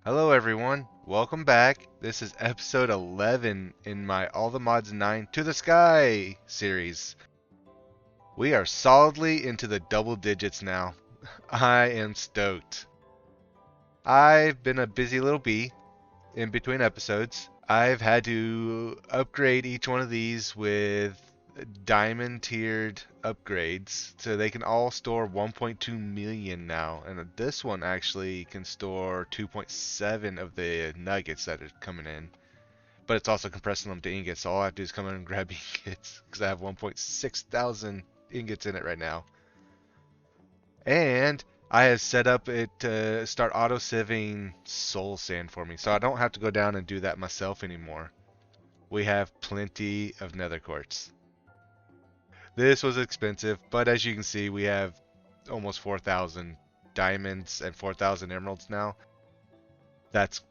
Hello everyone, welcome back. This is episode 11 in my All the Mods 9 to the Sky series. We are solidly into the double digits now. I am stoked. I've been a busy little bee in between episodes. I've had to upgrade each one of these with diamond tiered upgrades so they can all store 1.2 million now, and this one actually can store 2.7 of the nuggets that are coming in, but it's also compressing them to ingots, so all I have to do is come in and grab ingots because I have 1.6 thousand ingots in it right now. And I have set up it to start auto sieving soul sand for me, so I don't have to go down and do that myself anymore. We have plenty of nether quartz. This was expensive, but as you can see, we have almost 4,000 diamonds and 4,000 emeralds now. That's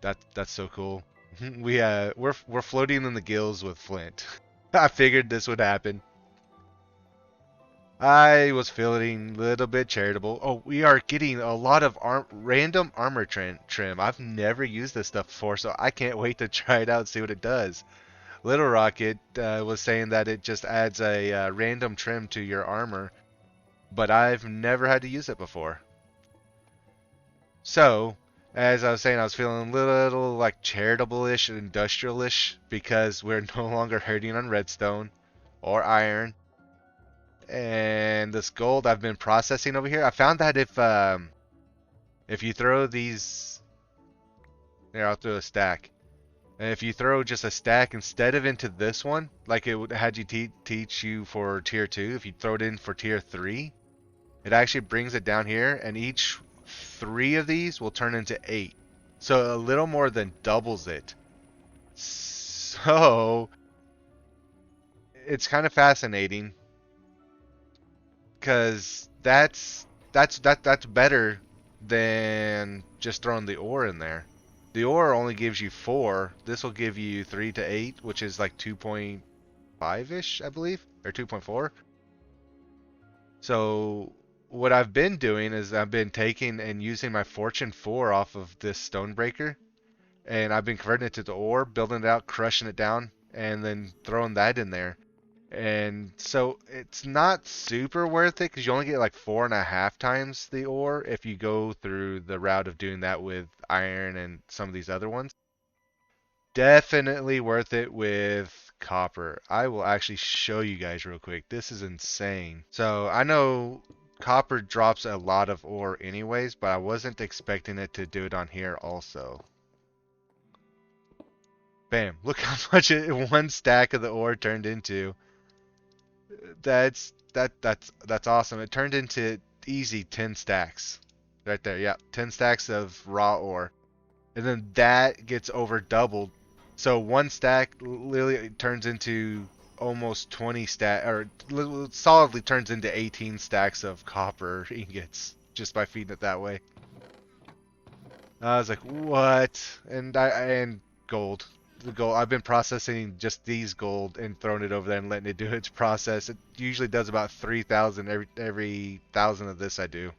so cool. We're floating in the gills with flint. I figured this would happen. I was feeling a little bit charitable. Oh, we are getting a lot of random armor trim. I've never used this stuff before, so I can't wait to try it out and see what it does. Little Rocket was saying that it just adds a random trim to your armor, but I've never had to use it before. So, as I was saying, I was feeling a little like charitable-ish, industrial-ish, because we're no longer hurting on redstone or iron. And this gold I've been processing over here, I found that if you throw these, here I'll throw a stack. And if you throw just a stack instead of into this one, like it would had you teach you for tier 2, if you throw it in for tier 3, it actually brings it down here, and each 3 of these will turn into 8. So a little more than doubles it. So it's kind of fascinating because that's better than just throwing the ore in there. The ore only gives you 4. This will give you 3 to 8, which is like 2.5-ish, I believe, or 2.4. So what I've been doing is I've been taking and using my Fortune 4 off of this Stonebreaker, and I've been converting it to the ore, building it out, crushing it down, and then throwing that in there. And so it's not super worth it because you only get like 4.5 times the ore if you go through the route of doing that with iron and some of these other ones. Definitely worth it with copper. I will actually show you guys real quick. This is insane. So I know copper drops a lot of ore anyways, but I wasn't expecting it to do it on here also. Bam. Look how much one stack of the ore turned into. That's awesome. It turned into easy 10 stacks. Right there. Yeah, 10 stacks of raw ore. And then that gets over doubled. So one stack literally turns into almost 20 or solidly turns into 18 stacks of copper ingots just by feeding it that way. I was like, what? And gold. The gold. I've been processing just these gold and throwing it over there and letting it do its process. It usually does about 3,000 every 1,000 of this I do.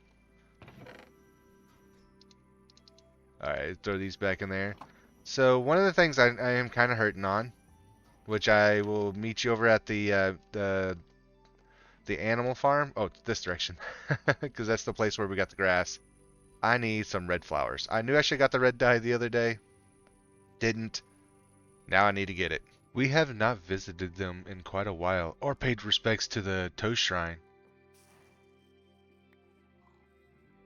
All right, throw these back in there. So one of the things I am kind of hurting on, which I will meet you over at the animal farm. Oh, this direction, because that's the place where we got the grass. I need some red flowers. I knew I should have got the red dye the other day. Didn't. Now I need to get it. We have not visited them in quite a while, or paid respects to the Toast Shrine,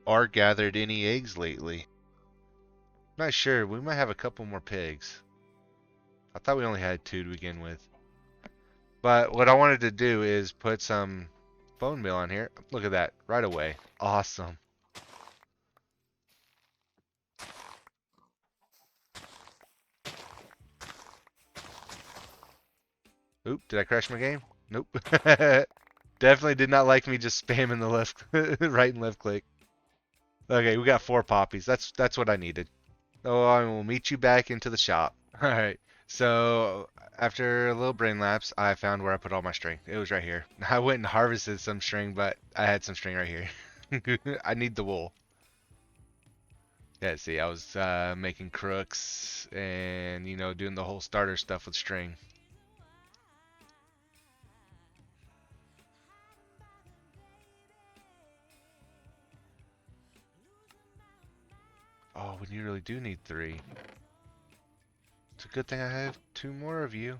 or gathered any eggs lately. Not sure. We might have a couple more pigs. I thought we only had 2 to begin with. But what I wanted to do is put some bone meal on here. Look at that. Right away. Awesome. Oop, did I crash my game? Nope. Definitely did not like me just spamming the left, right and left click. Okay, we got 4 poppies. That's what I needed. Oh, I will meet you back into the shop. All right. So after a little brain lapse, I found where I put all my string. It was right here. I went and harvested some string, but I had some string right here. I need the wool. Yeah, see, I was making crooks and, you know, doing the whole starter stuff with string. Oh, we really do need 3. It's a good thing I have 2 more of you.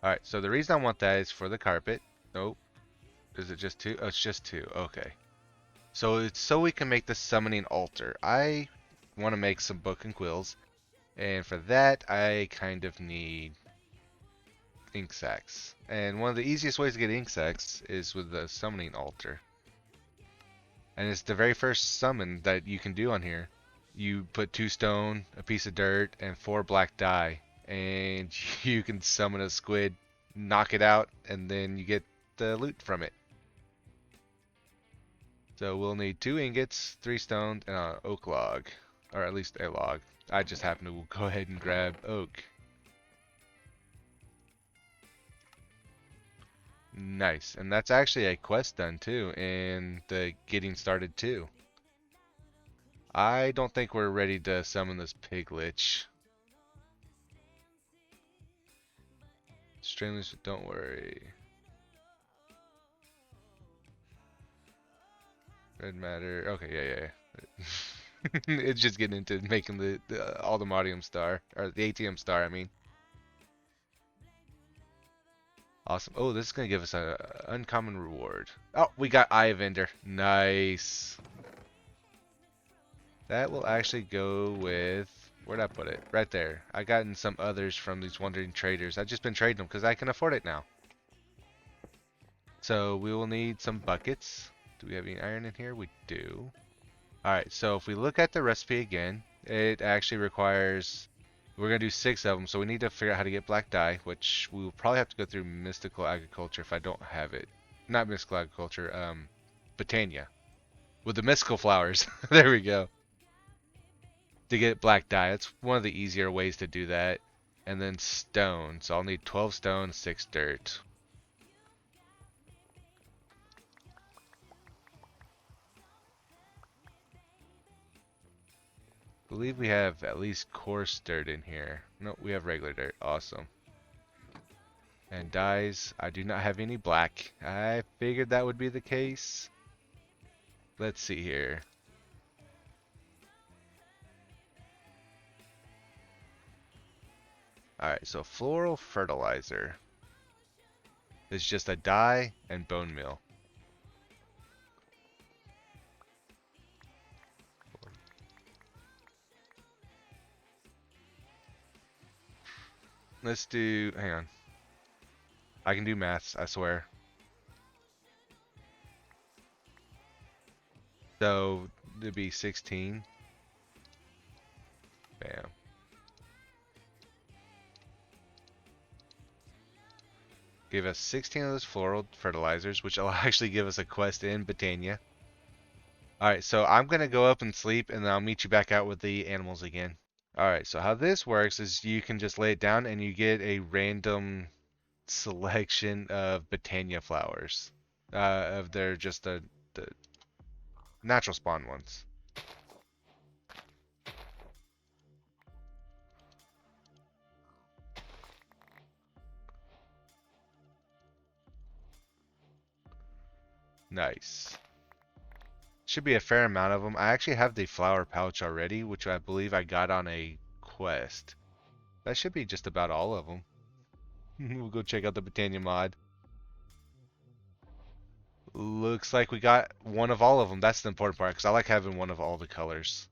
Alright, so the reason I want that is for the carpet. Nope. Is it just 2? Oh, it's just 2. Okay. So it's so we can make the summoning altar. I want to make some book and quills. And for that, I kind of need ink sacs. And one of the easiest ways to get ink sacs is with the summoning altar. And it's the very first summon that you can do on here. You put 2 stone, a piece of dirt, and 4 black dye. And you can summon a squid, knock it out, and then you get the loot from it. So we'll need 2 ingots, 3 stones, and an oak log. Or at least a log. I just happen to go ahead and grab oak. Nice. And that's actually a quest done too, and the getting started too. I don't think we're ready to summon this pig lich. Streamers, don't worry. Red matter. Okay, yeah. It's just getting into making the Aldemodium star, or the ATM star, I mean. Awesome. Oh, this is gonna give us a uncommon reward. Oh, we got Eye of Ender. Nice. That will actually go with, where'd I put it? Right there. I gotten some others from these wandering traders. I've just been trading them because I can afford it now. So we will need some buckets. Do we have any iron in here? We do. Alright, so if we look at the recipe again, it actually requires, we're going to do 6 of them, so we need to figure out how to get black dye, which we will probably have to go through mystical agriculture if I don't have it. Not mystical agriculture, Botania. With the mystical flowers. There we go. To get black dye, it's one of the easier ways to do that. And then stone, so I'll need 12 stone, 6 dirt. I believe we have at least coarse dirt in here. No, we have regular dirt. Awesome. And dyes, I do not have any black. I figured that would be the case. Let's see here. Alright, so floral fertilizer is just a dye and bone meal. Let's do, hang on. I can do maths, I swear. So, it'd be 16. Bam. Give us 16 of those floral fertilizers, which will actually give us a quest in Botania. Alright, so I'm going to go up and sleep, and then I'll meet you back out with the animals again. Alright, so how this works is you can just lay it down, and you get a random selection of Botania flowers. Of their just the natural spawn ones. Nice. Should be a fair amount of them. I actually have the flower pouch already, which I believe I got on a quest. That should be just about all of them. We'll go check out the Botania mod. Looks like we got one of all of them. That's the important part, because I like having one of all the colors.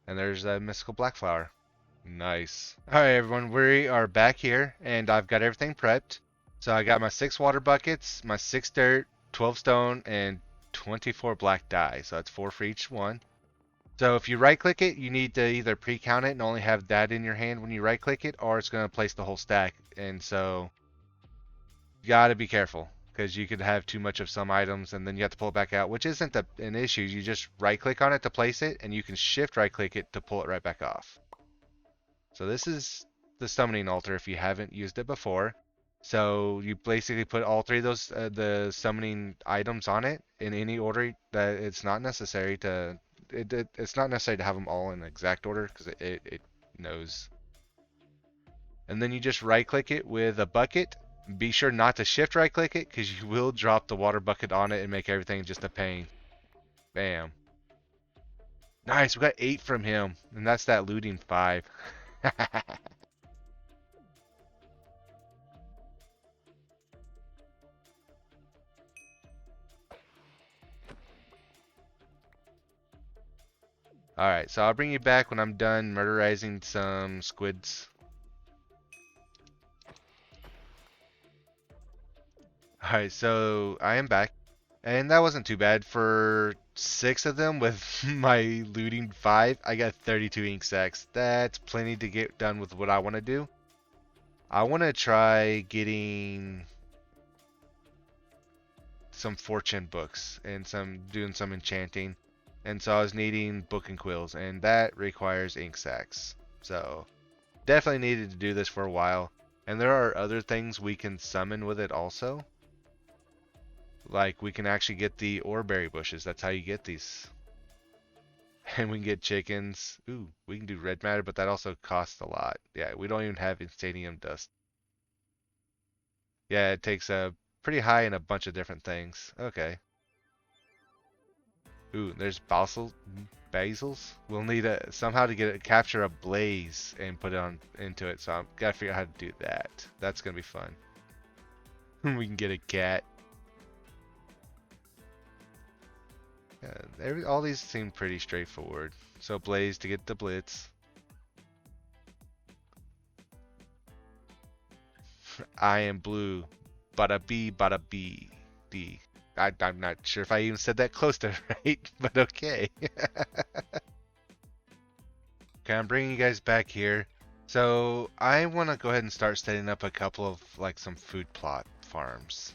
And there's that mystical black flower. Nice. Alright everyone, we are back here, and I've got everything prepped. So I got my 6 water buckets, my 6 dirt, 12 stone, and 24 black dye. So that's 4 for each one. So if you right click it, you need to either pre-count it and only have that in your hand when you right click it, or it's going to place the whole stack. And so you got to be careful, because you could have too much of some items and then you have to pull it back out, which isn't an issue. You just right click on it to place it, and you can shift right click it to pull it right back off. So this is the summoning altar if you haven't used it before. So you basically put all three of those the summoning items on it in any order that it's not necessary to. It's not necessary to have them all in exact order because it knows. And then you just right click it with a bucket. Be sure not to shift right click it because you will drop the water bucket on it and make everything just a pain. Bam. Nice, we got 8 from him, and that's that looting 5. Alright, so I'll bring you back when I'm done murderizing some squids. Alright, so I am back. And that wasn't too bad. For 6 of them with my looting 5, I got 32 ink sacks. That's plenty to get done with what I want to do. I want to try getting some fortune books and doing some enchanting. And so I was needing book and quills, and that requires ink sacks. So definitely needed to do this for a while. And there are other things we can summon with it also. Like we can actually get the oreberry bushes. That's how you get these. And we can get chickens. Ooh, we can do red matter, but that also costs a lot. Yeah, we don't even have instanium dust. Yeah, it takes a pretty high in a bunch of different things. Okay. Ooh, there's basils. We'll need somehow to capture a blaze and put it on into it. So I gotta figure out how to do that. That's gonna be fun. We can get a cat. Yeah, all these seem pretty straightforward. So blaze to get the blitz. I am blue. Bada bee, bada bee. D. I'm not sure if I even said that close to right, but okay. Okay, I'm bringing you guys back here. So I want to go ahead and start setting up a couple of like some food plot farms.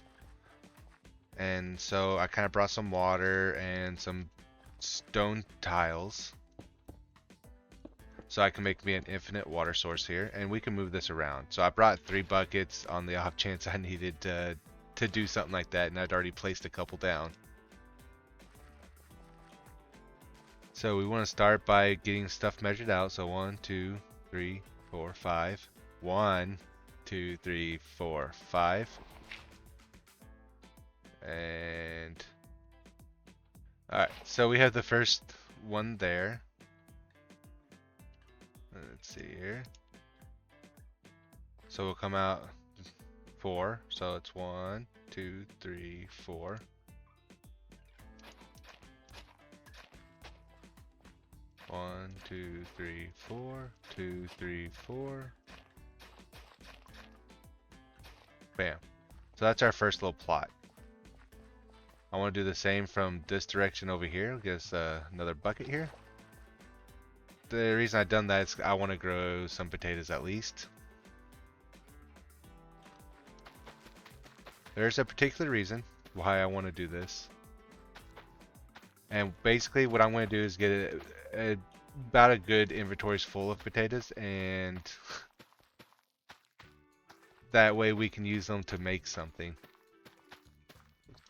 And so I kind of brought some water and some stone tiles. So I can make me an infinite water source here, and we can move this around. So I brought 3 buckets on the off chance I needed to do something like that, and I'd already placed a couple down. So we want to start by getting stuff measured out. So 1, 2, 3, 4, 5. 1, 2, 3, 4, 5. And alright, so we have the first one there. Let's see here. So we'll come out 4. So it's 1, 2, 3, 4. One, 2, 3, 4. 2, 3, 4. Bam. So that's our first little plot. I want to do the same from this direction over here. Get us another bucket here. The reason I've done that is I want to grow some potatoes at least. There's a particular reason why I want to do this. And basically what I'm going to do is get about a good inventory's full of potatoes, and that way we can use them to make something.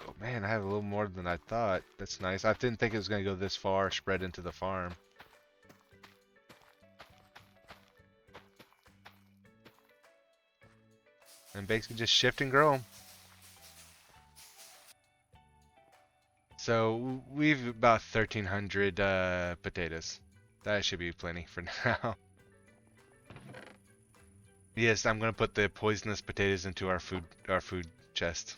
Oh man, I have a little more than I thought. That's nice. I didn't think it was going to go this far spread into the farm. And basically just shift and grow them. So we've about 1,300 potatoes. That should be plenty for now. Yes, I'm gonna put the poisonous potatoes into our food chest.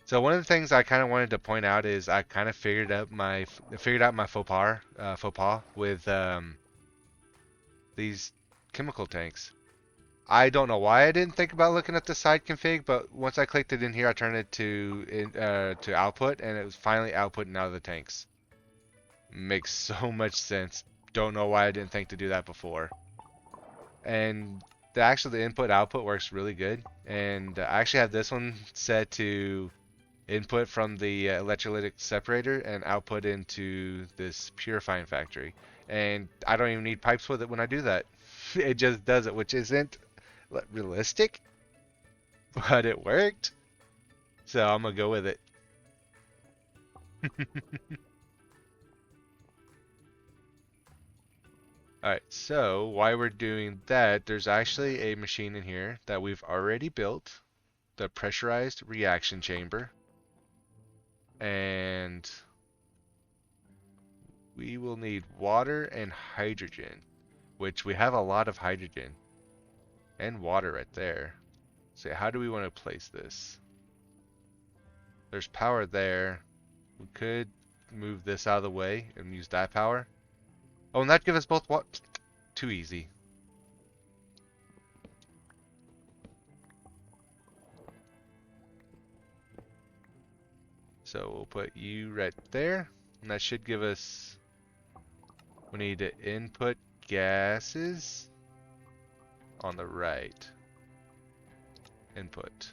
So one of the things I kind of wanted to point out is I kind of figured out my faux pas with these chemical tanks. I don't know why I didn't think about looking at the side config, but once I clicked it in here, I turned it to output, and it was finally outputting out of the tanks. Makes so much sense. Don't know why I didn't think to do that before. And the input output works really good. And I actually have this one set to input from the electrolytic separator and output into this purifying factory. And I don't even need pipes with it when I do that. It just does it, which isn't realistic, but it worked. So I'm gonna go with it. Alright, so while we're doing that, there's actually a machine in here that we've already built, the pressurized reaction chamber. And we will need water and hydrogen, which we have a lot of hydrogen and water right there. So how do we want to place this? There's power there. We could move this out of the way and use that power. Oh, and that'd give us both what? Too easy. So we'll put you right there. And that should give us... We need to input gases on the right. Input.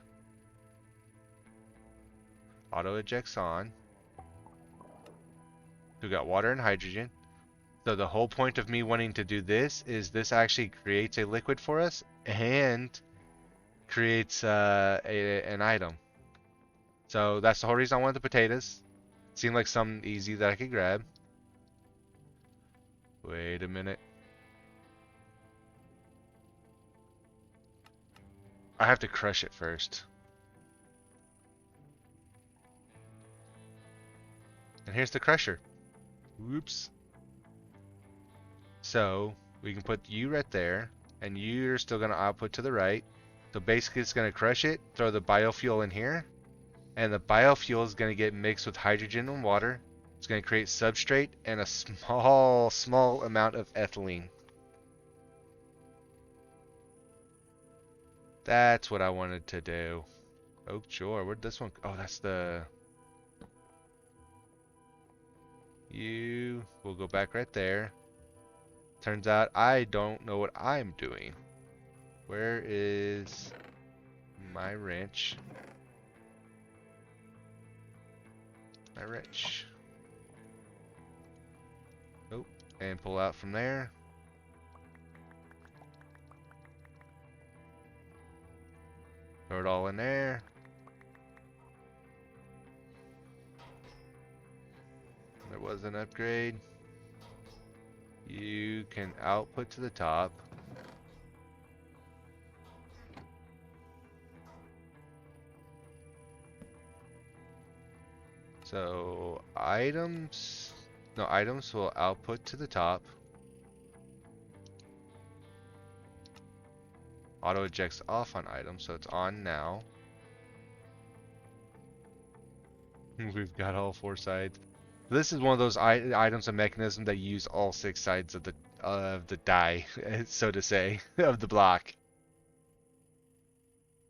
Auto ejects on. We got water and hydrogen. So the whole point of me wanting to do this is this actually creates a liquid for us and creates an item. So that's the whole reason I wanted the potatoes. Seemed like something easy that I could grab. Wait a minute. I have to crush it first. And here's the crusher. Whoops. So we can put you right there, and you're still going to output to the right. So basically it's going to crush it, throw the biofuel in here, and the biofuel is going to get mixed with hydrogen and water. It's going to create substrate and a small amount of ethylene. That's what I wanted to do. Oh, sure. Where'd this one? Oh, that's the... We'll go back right there. Turns out I don't know what I'm doing. Where is my wrench? My wrench. Oh, and pull out from there. Throw it all in there. There was an upgrade. You can output to the top. So items will output to the top. Auto ejects off on items, so it's on now. We've got all 4 sides. This is one of those items and mechanism that use all 6 sides of the die, so to say, of the block.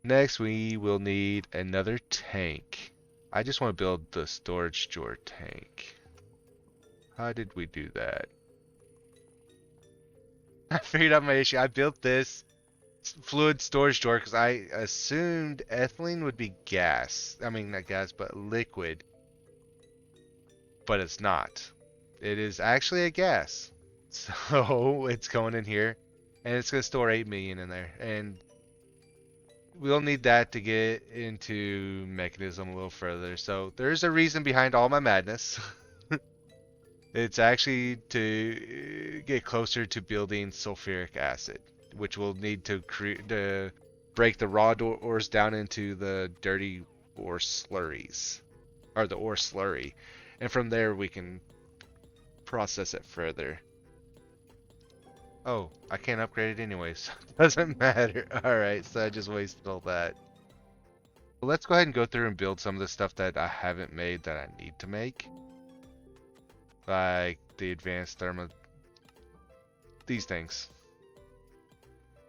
Next, we will need another tank. I just want to build the storage store tank. How did we do that? I figured out my issue. I built this fluid storage door because I assumed ethylene would be gas. I mean, not gas, but liquid. But it's not. It is actually a gas. So it's going in here. And it's going to store 8 million in there. And we'll need that to get into Mekanism a little further. So there's a reason behind all my madness. It's actually to get closer to building sulfuric acid, which we'll need to break the raw ores down into the dirty ore slurries, or the ore slurry, and from there we can process it further. Oh, I can't upgrade it anyways. Doesn't matter. Alright, so I just wasted all that. Well, let's go ahead and go through and build some of the stuff that I haven't made that I need to make. Like the advanced thermo... These things.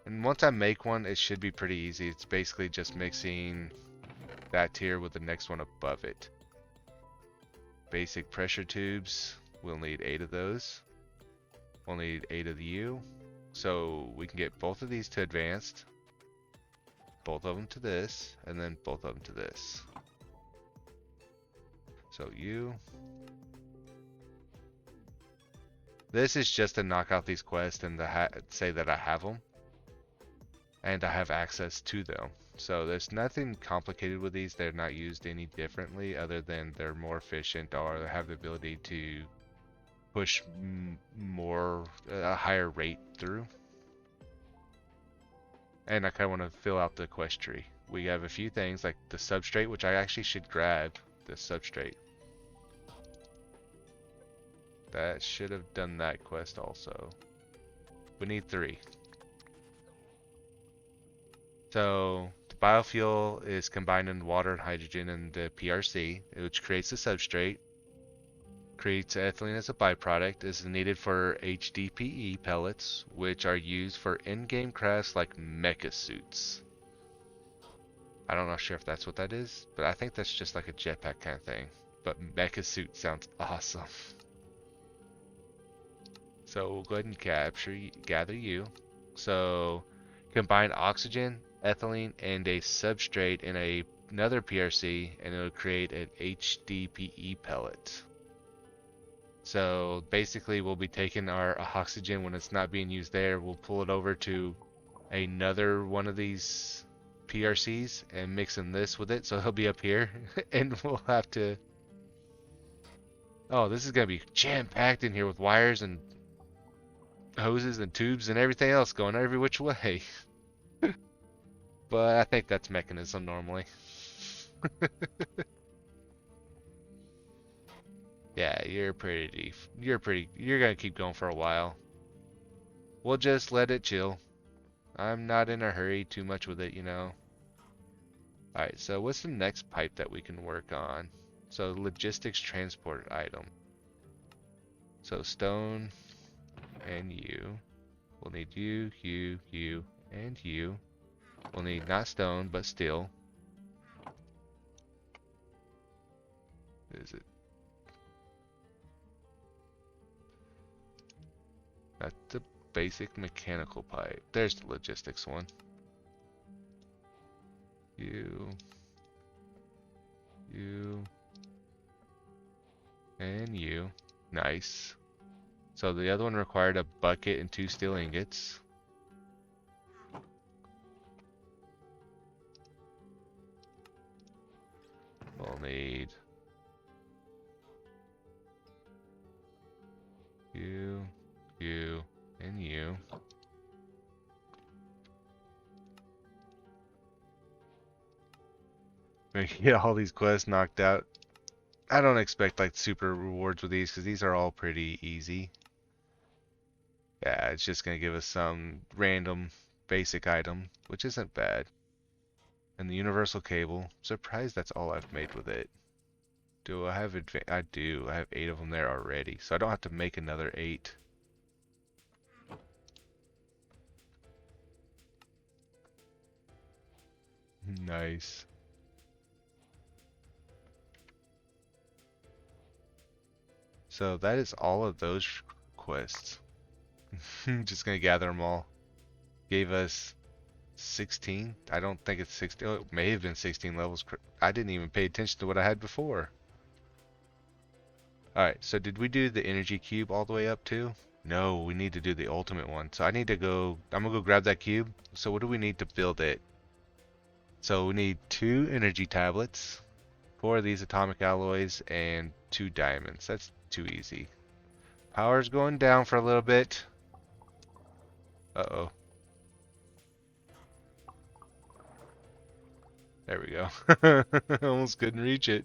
And once I make one, it should be pretty easy. It's basically just mixing that tier with the next one above it. Basic pressure tubes. We'll need 8 of those. We'll need 8 of the U. So we can get both of these to advanced. Both of them to this. And then both of them to this. So U. This is just to knock out these quests and to say that I have them. And I have access to them. So there's nothing complicated with these. They're not used any differently other than they're more efficient or they have the ability to push a higher rate through. And I kind of want to fill out the quest tree. We have a few things like the substrate, which I actually should grab the substrate. That should have done that quest also. We need 3. So the biofuel is combined in water and hydrogen in the PRC, which creates the substrate. Creates ethylene as a byproduct. Is needed for HDPE pellets, which are used for in-game crafts like mecha suits. I don't know sure if that's what that is, but I think that's just like a jetpack kind of thing. But mecha suit sounds awesome. So we'll go ahead and gather you. So combine oxygen, ethylene, and a substrate in another PRC, and it'll create an HDPE pellet. So basically we'll be taking our oxygen when it's not being used there, we'll pull it over to another one of these PRCs and mixing this with it, so he'll be up here and we'll have to... Oh, this is going to be jam-packed in here with wires and hoses and tubes and everything else going every which way. But I think that's Mekanism normally. Yeah, you're gonna keep going for a while. We'll just let it chill. I'm not in a hurry too much with it, you know. Alright, so what's the next pipe that we can work on? So logistics transport item. So stone and you. We'll need you, and you. We'll need not stone, but steel. Is it? That's the basic mechanical pipe. There's the logistics one. You, and you. Nice. So the other one required a bucket and 2 steel ingots. We'll need you, and you. We can get all these quests knocked out. I don't expect like super rewards with these because these are all pretty easy. Yeah, it's just gonna give us some random basic item, which isn't bad. And the universal cable. Surprised that's all I've made with it. Do I have I do. I have 8 of them there already, so I don't have to make another 8. Nice. So that is all of those quests. Just gonna gather them all. Gave us 16. I don't think it's 16. Oh, it may have been 16 levels. I didn't even pay attention to what I had before. Alright, so did we do the energy cube all the way up too? No, we need to do the ultimate one. So I need to go, I'm gonna go grab that cube. So what do we need to build it? So we need 2 energy tablets, 4 of these atomic alloys, and 2 diamonds. That's too easy. Power's going down for a little bit. Uh-oh. There we go. Almost couldn't reach it.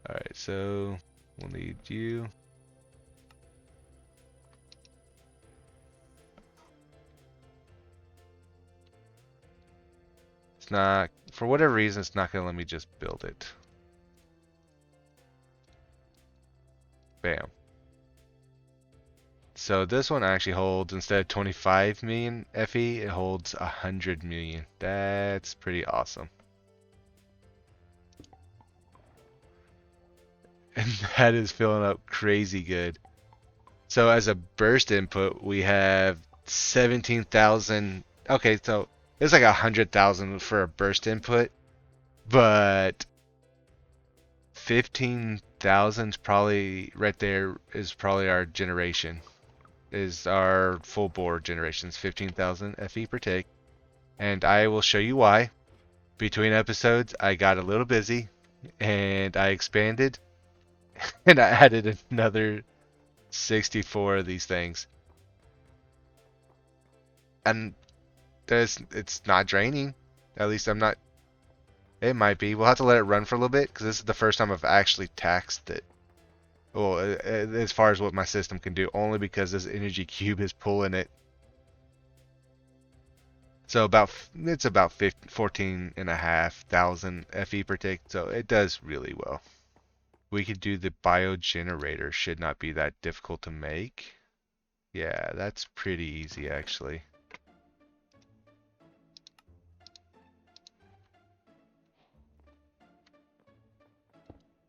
Alright, so we'll need you. It's not, for whatever reason, it's not going to let me just build it. Bam. So this one actually holds, instead of 25 million FE, it holds 100 million. That's pretty awesome. And that is filling up crazy good. So as a burst input, we have 17,000. Okay, so it's like 100,000 for a burst input, but 15 15,000's probably right there is probably our generation. Is our full bore generations 15,000 FE per tick. And I will show you why. Between episodes, I got a little busy and I expanded and I added another 64 of these things. And it's not draining. At least I'm not. It might be. We'll have to let it run for a little bit because this is the first time I've actually taxed it. Well, as far as what my system can do, only because this energy cube is pulling it. So it's about 14,500 FE per tick. So it does really well. We could do the biogenerator. Should not be that difficult to make. Yeah, that's pretty easy actually.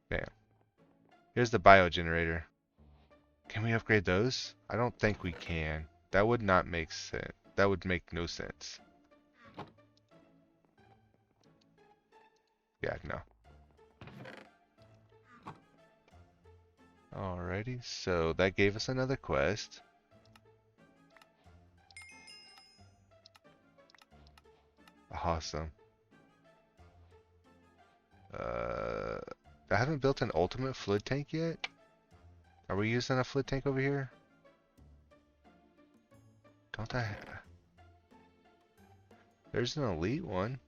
Bam. Here's the biogenerator. Can we upgrade those? I don't think we can. That would not make sense. That would make no sense. Yeah, no. Alrighty, so that gave us another quest. Awesome. I haven't built an ultimate fluid tank yet. Are we using a fluid tank over here? Don't I? There's an elite one.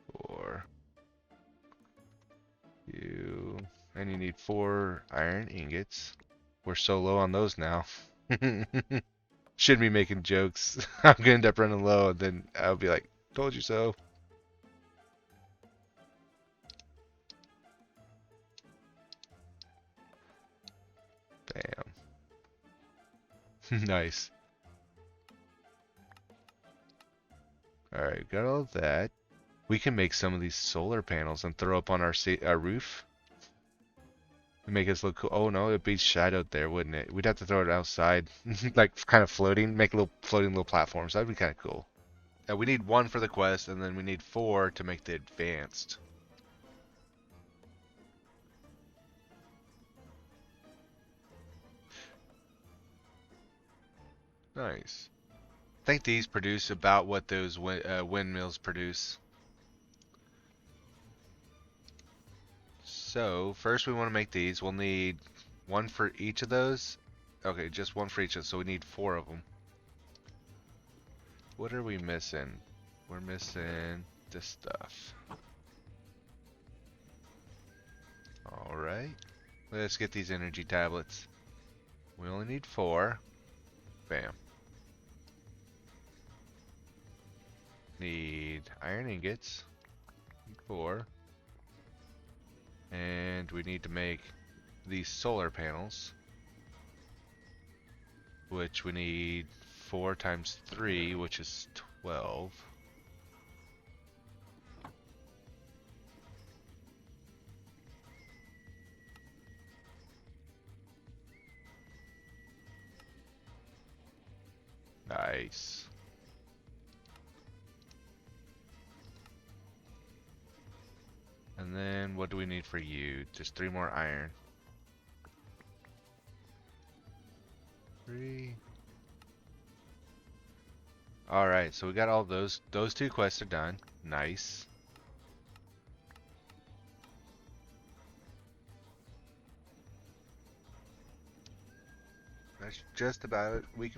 Four. You. And you need 4 iron ingots. We're so low on those now. Shouldn't be making jokes. I'm gonna end up running low, and then I'll be like, "Told you so." Bam. Nice. Alright, got all that. We can make some of these solar panels and throw up on our roof. And make us look cool. Oh no, it'd be shadowed there, wouldn't it? We'd have to throw it outside. Like, kind of floating. Make little floating little platforms. That'd be kind of cool. We need 1 for the quest, and then we need 4 to make the advanced. Nice. I think these produce about what those windmills produce. So, first we want to make these. We'll need 1 for each of those. Okay, just 1 for each of those, so we need 4 of them. What are we missing? We're missing this stuff. Alright. Let's get these energy tablets. We only need 4. Bam. Need iron ingots. 4. And we need to make these solar panels, which we need 4 times 3, which is 12. Nice. And then what do we need for you? Just 3 more iron. 3. Alright, so we got all those. Those 2 quests are done. Nice. That's just about it. We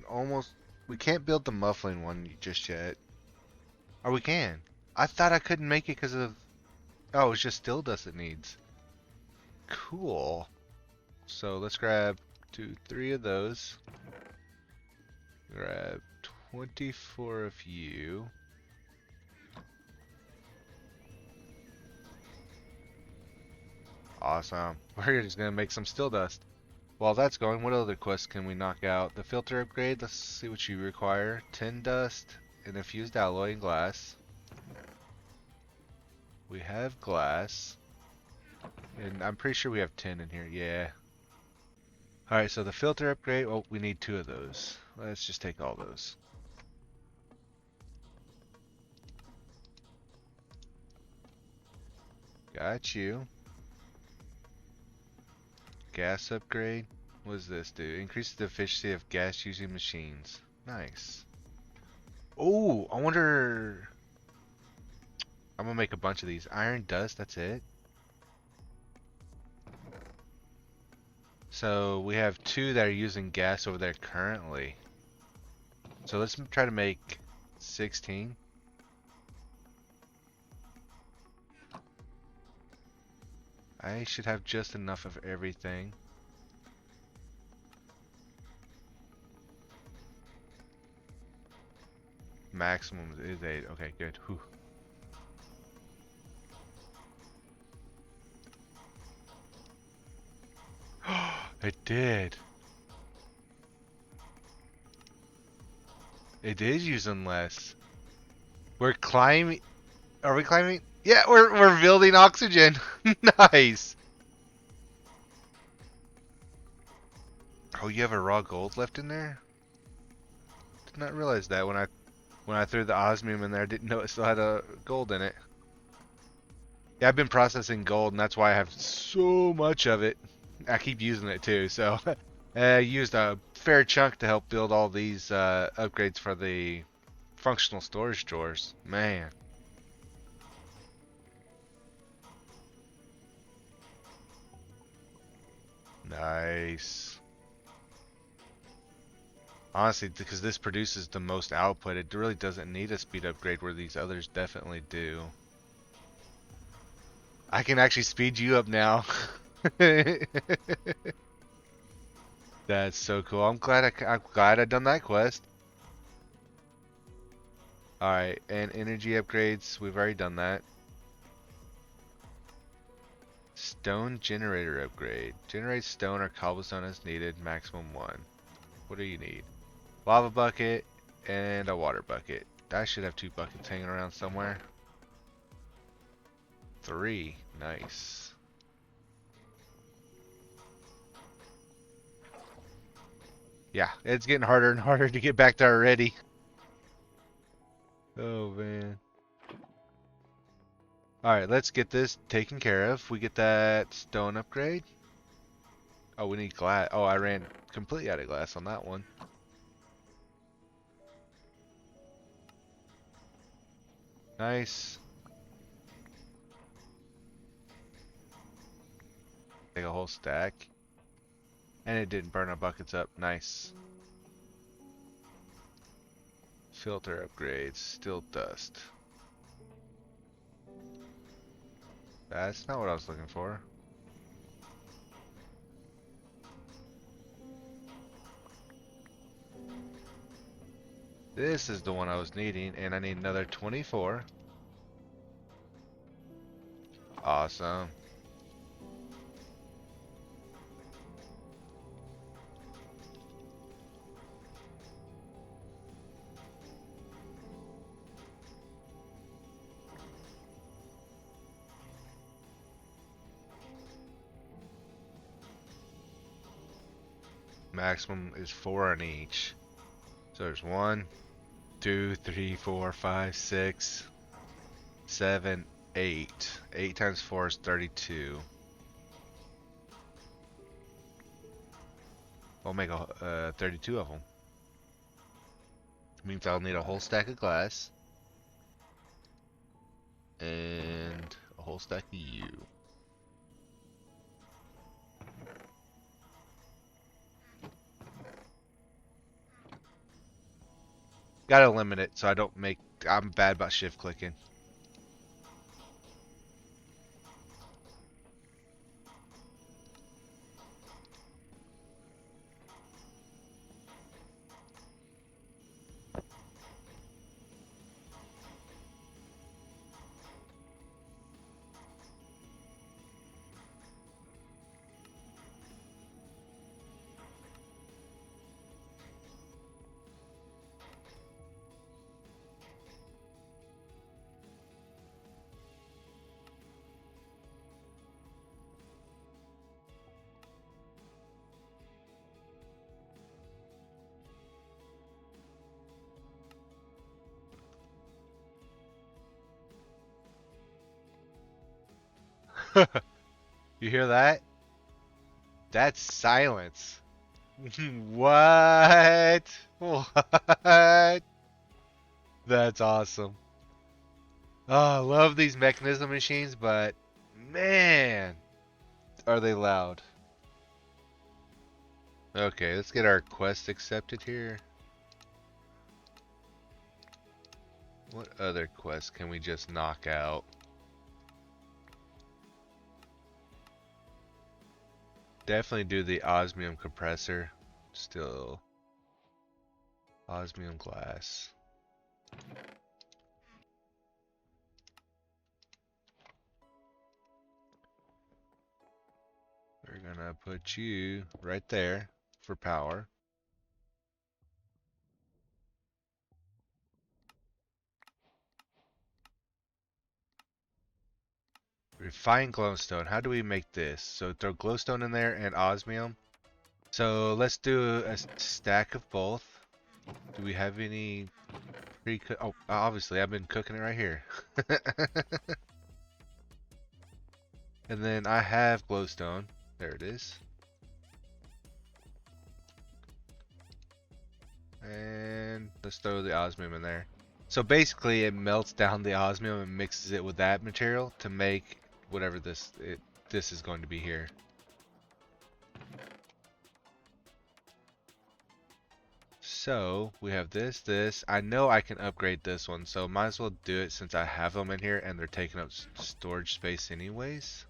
can't build the muffling one just yet. Or we can. I thought I couldn't make it because of... Oh, it's just still dust it needs. Cool. So let's grab 2, 3 of those. Grab 24 of you. Awesome. We're just gonna make some still dust. While that's going, what other quests can we knock out? The filter upgrade, let's see what you require. Tin dust, and infused alloy and glass. We have glass. And I'm pretty sure we have tin in here, yeah. Alright, so the filter upgrade, well, we need 2 of those. Let's just take all those. Got you. Gas upgrade. What does this do? Increases the efficiency of gas using machines. Nice. Oh, I wonder. I'm gonna make a bunch of these. Iron dust, that's it. So we have 2 that are using gas over there currently. So let's try to make 16. I should have just enough of everything. Maximum is 8. Okay, good. Whew. It did. It is using less. We're climbing. Are we climbing? Yeah, we're building oxygen. Nice. Oh, you have a raw gold left in there? Did not realize that when I threw the osmium in there. I didn't know it still had a gold in it. Yeah, I've been processing gold, and that's why I have so much of it. I keep using it too, so I used a fair chunk to help build all these upgrades for the functional storage drawers. Man. Nice. Honestly, because this produces the most output, it really doesn't need a speed upgrade where these others definitely do. I can actually speed you up now. That's so cool. I'm glad I done that quest. All right, and energy upgrades. We've already done that. Stone generator upgrade. Generate stone or cobblestone as needed. Maximum 1. What do you need? Lava bucket and a water bucket. I should have 2 buckets hanging around somewhere. 3. Nice. Yeah, it's getting harder and harder to get back there already. Oh, man. Alright, let's get this taken care of. We get that stone upgrade. Oh, we need glass. Oh, I ran completely out of glass on that one. Nice. Take a whole stack. And it didn't burn our buckets up. Nice. Filter upgrades. Still dust. That's not what I was looking for. This is the one I was needing, and I need another 24. Awesome. Maximum is 4 on each. So there's 1, 2, 3, 4, 5, 6, 7, 8. 8 times 4 is 32. I'll make 32 of them. Means I'll need a whole stack of glass. And a whole stack of you. Gotta limit it so I don't make... I'm bad about shift clicking. You hear that? That's silence. What? What? That's awesome. Oh, I love these mechanism machines, but man, are they loud. Okay, let's get our quest accepted here. What other quest can we just knock out? Definitely do the osmium compressor. Still, osmium glass. We're gonna put you right there for power. Refined glowstone. How do we make this? So throw glowstone in there and osmium. So let's do a stack of both. Do we have any pre-cook? Oh, obviously I've been cooking it right here. And then I have glowstone. There it is. And let's throw the osmium in there. So basically it melts down the osmium and mixes it with that material to make whatever this is going to be here. So we have this. I know I can upgrade this one, so might as well do it since I have them in here and they're taking up storage space anyways.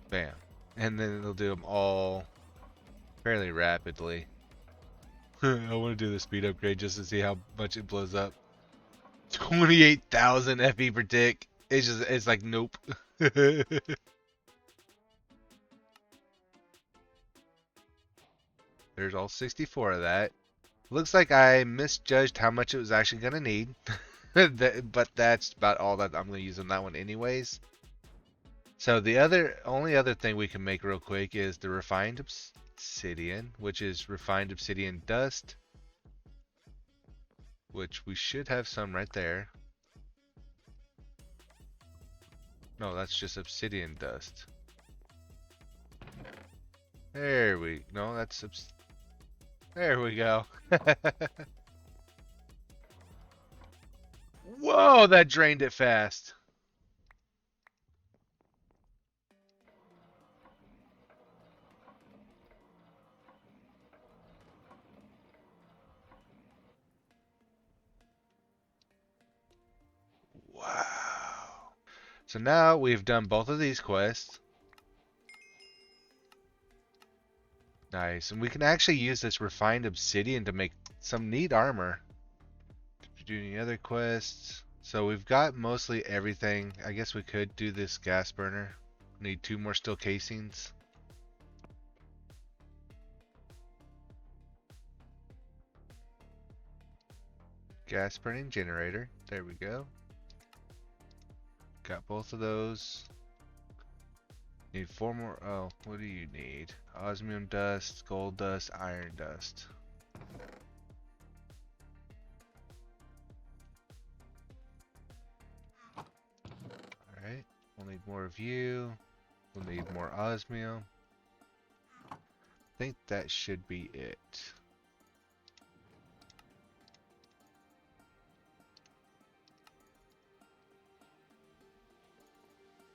Bam. And then it'll do them all fairly rapidly. I want to do the speed upgrade just to see how much it blows up. 28,000 FE per tick. It's like, nope. There's all 64 of that. Looks like I misjudged how much it was actually going to need. But that's about all that I'm going to use on that one anyways. So the only other thing we can make real quick is the refined obsidian, which is refined obsidian dust, which we should have some right there. No, that's just obsidian dust. There we there we go. Whoa, that drained it fast. Wow. So now we've done both of these quests. Nice. And we can actually use this refined obsidian to make some neat armor. Do any other quests? So we've got mostly everything. I guess we could do this gas burner. Need 2 more steel casings. Gas burning generator. There we go. Got both of those. Need 4 more. Oh, what do you need? Osmium dust, gold dust, iron dust. Alright. We'll need more of you. We'll need more osmium. I think that should be it.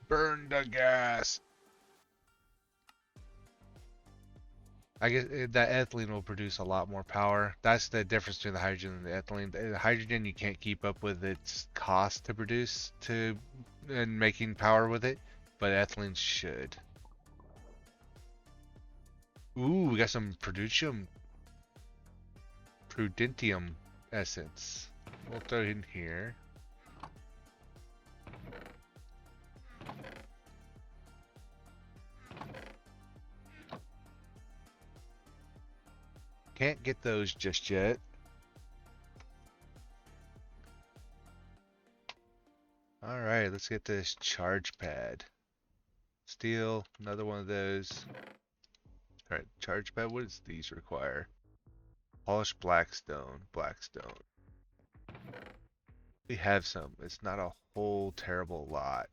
Burn the gas! I guess that ethylene will produce a lot more power. That's the difference between the hydrogen and the ethylene. The hydrogen you can't keep up with its cost to produce and making power with it, but ethylene should. Ooh, we got some prudentium essence. We'll throw it in here. Can't get those just yet. Alright, let's get this charge pad. Steel, another one of those. Alright, charge pad. What does these require? Polished blackstone. Blackstone. We have some. It's not a whole terrible lot.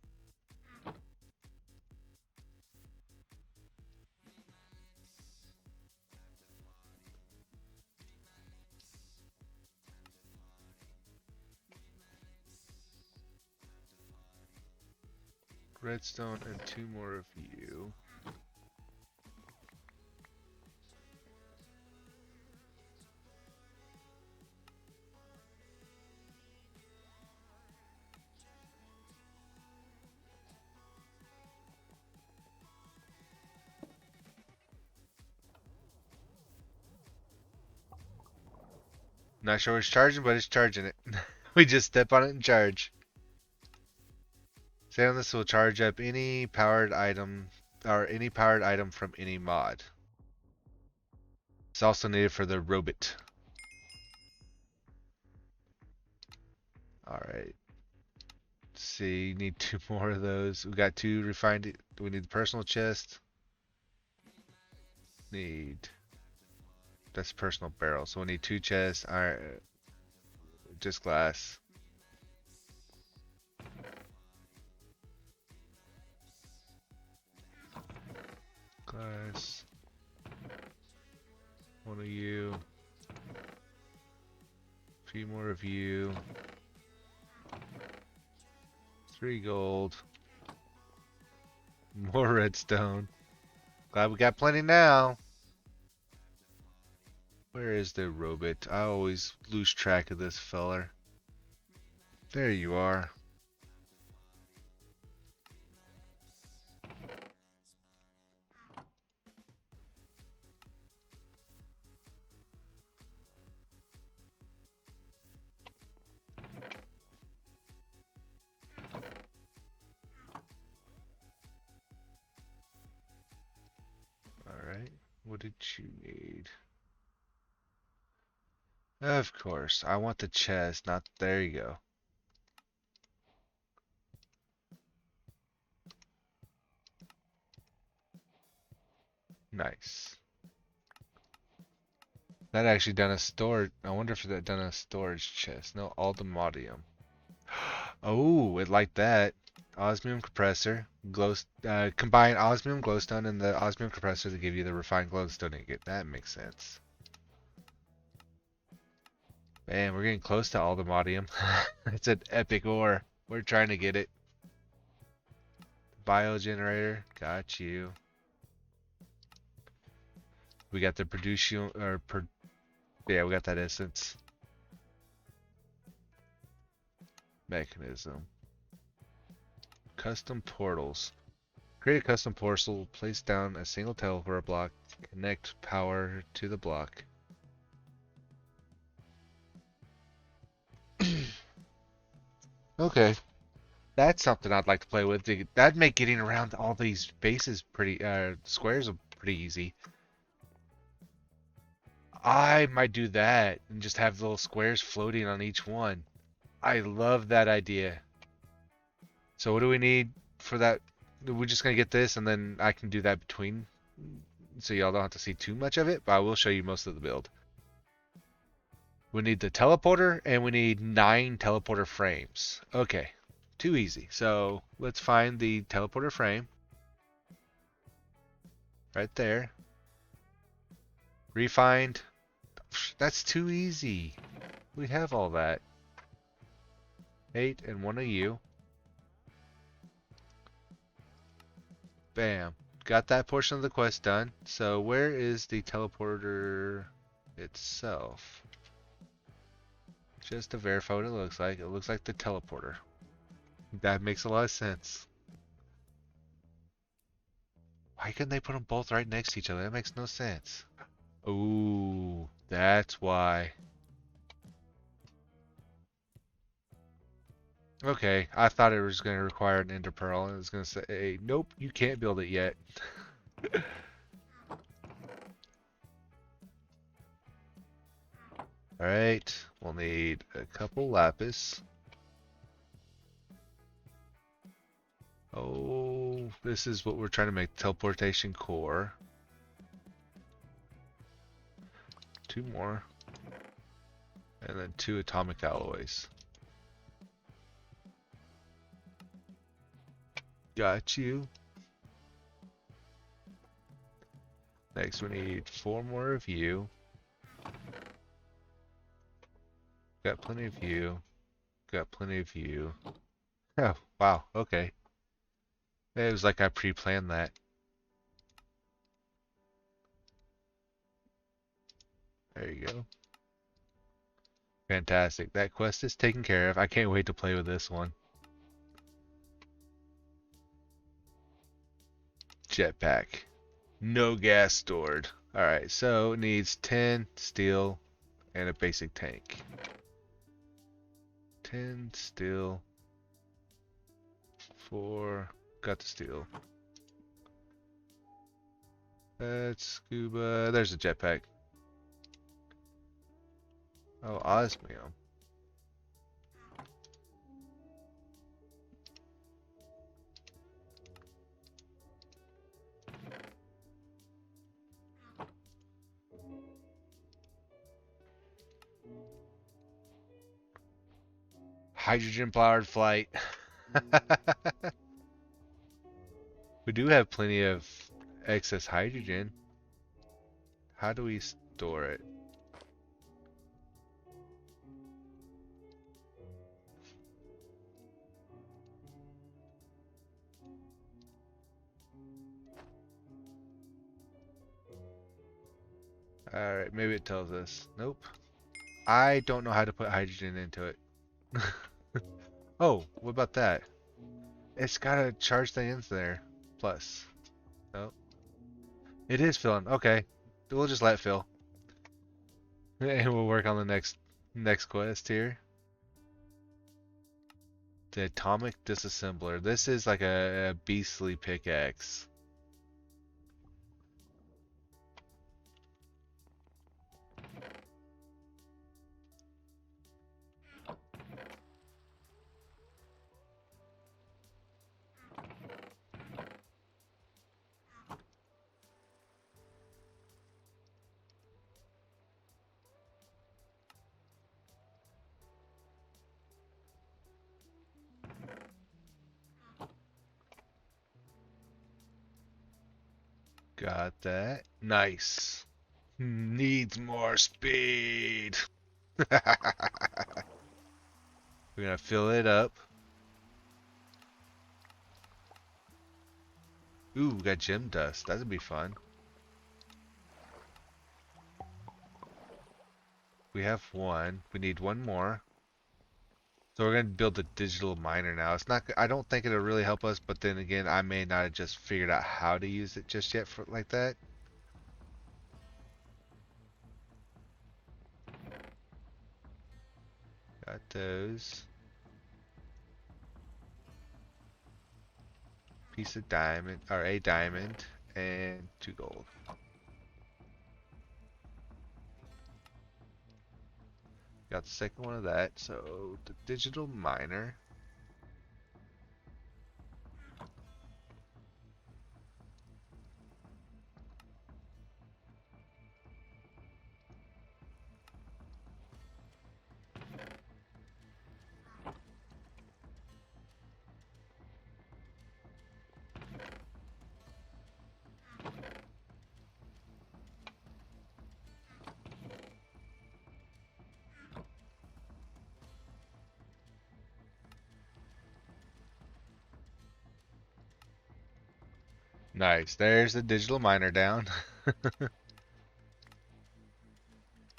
Redstone and 2 more of you. Not sure it's charging, but it's charging it. We just step on it and charge. Stay on this will charge up any powered item from any mod. It's also needed for the robot. Alright. Let's see, need 2 more of those. We got 2 refined. We need the personal chest. That's personal barrel. So we need 2 chests. Alright. Just glass. Glass. 1 of you. A few more of you. 3 gold. More redstone. Glad we got plenty now. Where is the robot? I always lose track of this feller. There you are. Alright, what did you need? Of course, I want the chest, not there you go. Nice. That actually done a storage. I wonder if that done a storage chest. No, Aldemodium. Oh, it like that. Osmium compressor. Combine osmium glowstone and the osmium compressor to give you the refined glowstone ingot. That makes sense. Man, we're getting close to Aldemodium. It's an epic ore. We're trying to get it. Biogenerator. Got you. We got the yeah, we got that essence. Mechanism. Custom portals. Create a custom portal, place down a single teleport block, connect power to the block. Okay. That's something I'd like to play with. That'd make getting around all these bases squares pretty easy. I might do that and just have little squares floating on each one. I love that idea. So what do we need for that? We're just gonna get this and then I can do that between, so y'all don't have to see too much of it, but I will show you most of the build. We need the teleporter and we need 9 teleporter frames. Okay, too easy. So let's find the teleporter frame. Right there. Refined. That's too easy. We have all that. 8 and 1 of you. Bam. Got that portion of the quest done. So where is the teleporter itself? Just to verify what it looks like. It looks like the teleporter. That makes a lot of sense. Why couldn't they put them both right next to each other? That makes no sense. Ooh, that's why. Okay, I thought it was going to require an ender pearl, and it was going to say, hey, nope, you can't build it yet. Alright, we'll need a couple lapis. Oh, this is what we're trying to make, teleportation core. 2 more. And then 2 atomic alloys. Got you. Next we need 4 more of you. Got plenty of you. Got plenty of you. Oh, wow, okay. It was like I pre-planned that. There you go. Fantastic. That quest is taken care of. I can't wait to play with this one. Jetpack. No gas stored. Alright, so it needs 10 steel and a basic tank. 10 steel. 4. Got the steel. That's scuba. There's a jetpack. Oh, osmium. Hydrogen powered flight. We do have plenty of excess hydrogen. How do we store it? Alright, maybe it tells us. Nope. I don't know how to put hydrogen into it. Oh, what about that? It's gotta charge the ends there. Plus. Nope. It is filling. Okay. We'll just let it fill. And we'll work on the next quest here. The atomic disassembler. This is like a beastly pickaxe. Got that. Nice. Needs more speed. We're gonna fill it up. Ooh, we got gem dust. That'd be fun. We have 1. We need 1 more. So we're gonna build a digital miner now. It's not. I don't think it'll really help us, but then again, I may not have just figured out how to use it just yet for like that. Got those. Piece of diamond, or a diamond, and 2 gold. Got the second one of that. So the digital miner. Nice. There's the digital miner down.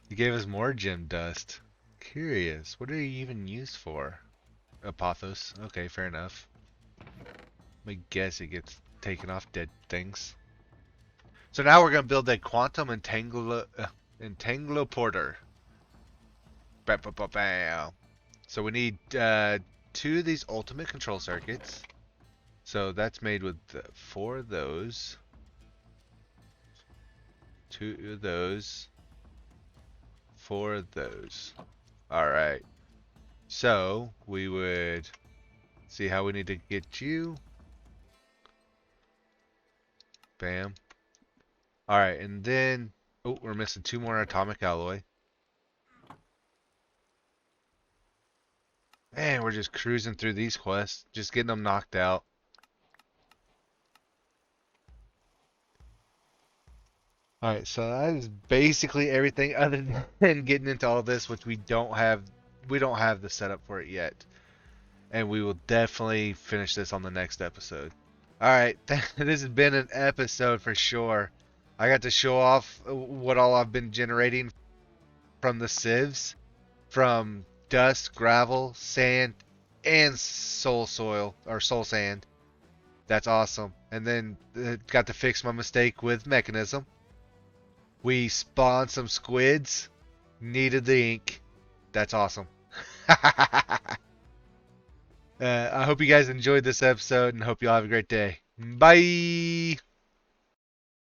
You gave us more gem dust. Curious. What are you even used for? Apothos. Okay, fair enough. I guess it gets taken off dead things. So now we're gonna build a quantum entangloporter. Bam, bam, bam, bam. So we need 2 of these ultimate control circuits. So that's made with 4 of those. 2 of those. 4 of those. Alright. So we would see how we need to get you. Bam. Alright, and then Oh, we're missing 2 more atomic alloy. Man, we're just cruising through these quests, just getting them knocked out. Alright, so that is basically everything other than getting into all this, which we don't have the setup for it yet. And we will definitely finish this on the next episode. Alright, this has been an episode for sure. I got to show off what all I've been generating from the sieves, from dust, gravel, sand, and soul soil, or soul sand. That's awesome. And then got to fix my mistake with Mekanism. We spawned some squids, needed the ink. That's awesome. I hope you guys enjoyed this episode and hope you all have a great day. Bye!